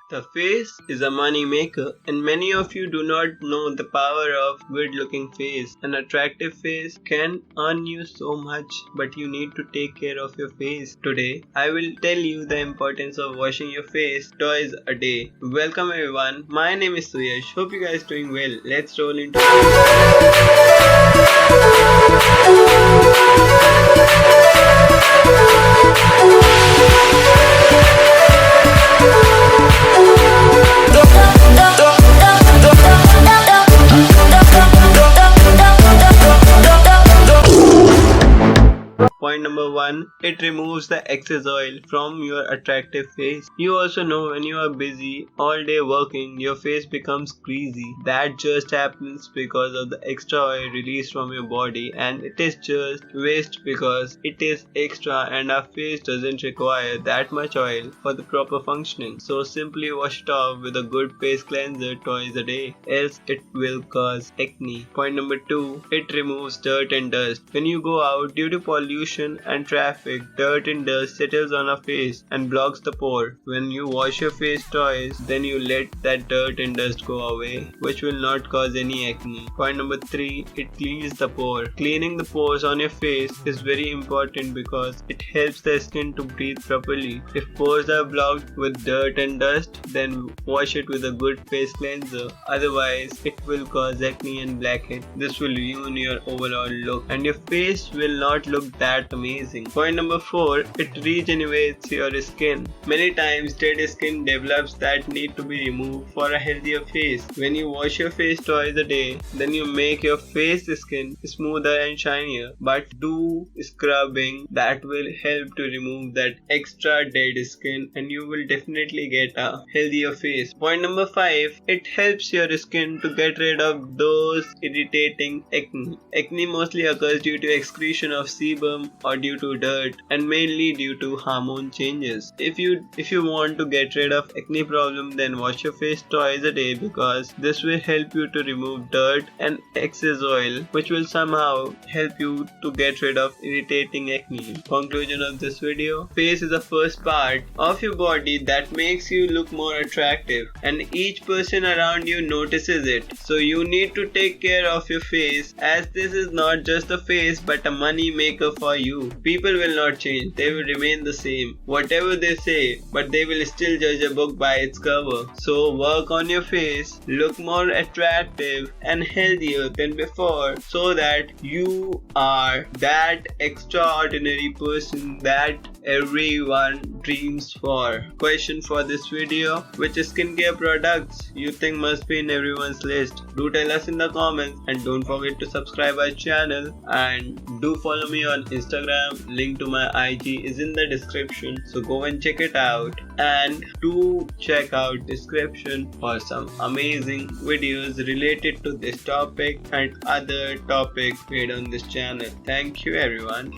The face is a money maker, and many of you do not know the power of good looking face. An attractive face can earn you so much, but you need to take care of your face. Today, I will tell you the importance of washing your face twice a day. Welcome everyone, my name is Suyash. Hope you guys doing well. Let's roll into Point number 1. It removes the excess oil from your attractive face. You also know when you are busy all day working, your face becomes greasy. That just happens because of the extra oil released from your body, and it is just waste because it is extra and our face doesn't require that much oil for the proper functioning. So simply wash it off with a good face cleanser twice a day, else it will cause acne. Point number 2. It removes dirt and dust. When you go out due to pollution and traffic, dirt and dust settles on our face and blocks the pore. When you wash your face twice, then you let that dirt and dust go away, which will not cause any acne. Point number 3. It cleans the pore. Cleaning the pores on your face is very important because it helps the skin to breathe properly. If pores are blocked with dirt and dust, then wash it with a good face cleanser. Otherwise, it will cause acne and blackhead. This will ruin your overall look and your face will not look that amazing. Point number 4. It regenerates your skin. Many times dead skin develops that need to be removed for a healthier face. When you wash your face twice a day, then you make your face skin smoother and shinier. But do scrubbing, that will help to remove that extra dead skin and you will definitely get a healthier face. Point number 5. It helps your skin to get rid of those irritating acne. Acne mostly occurs due to excretion of sebum or due to dirt and mainly due to hormone changes. If you want to get rid of acne problem, then wash your face twice a day because this will help you to remove dirt and excess oil, which will somehow help you to get rid of irritating acne. Conclusion of this video: face is the first part of your body that makes you look more attractive, and each person around you notices it. So you need to take care of your face, as this is not just a face but a money maker for you. People will not change, they will remain the same. Whatever they say, but they will still judge a book by its cover. So work on your face, look more attractive and healthier than before, so that you are that extraordinary person that everyone dreams for. Question for this video: which skincare products you think must be in everyone's list? Do tell us in the comments, and don't forget to subscribe our channel and do follow me on Instagram. Link to my IG is in the description, so go and check it out, and do check out description for some amazing videos related to this topic and other topics made on this channel. Thank you everyone.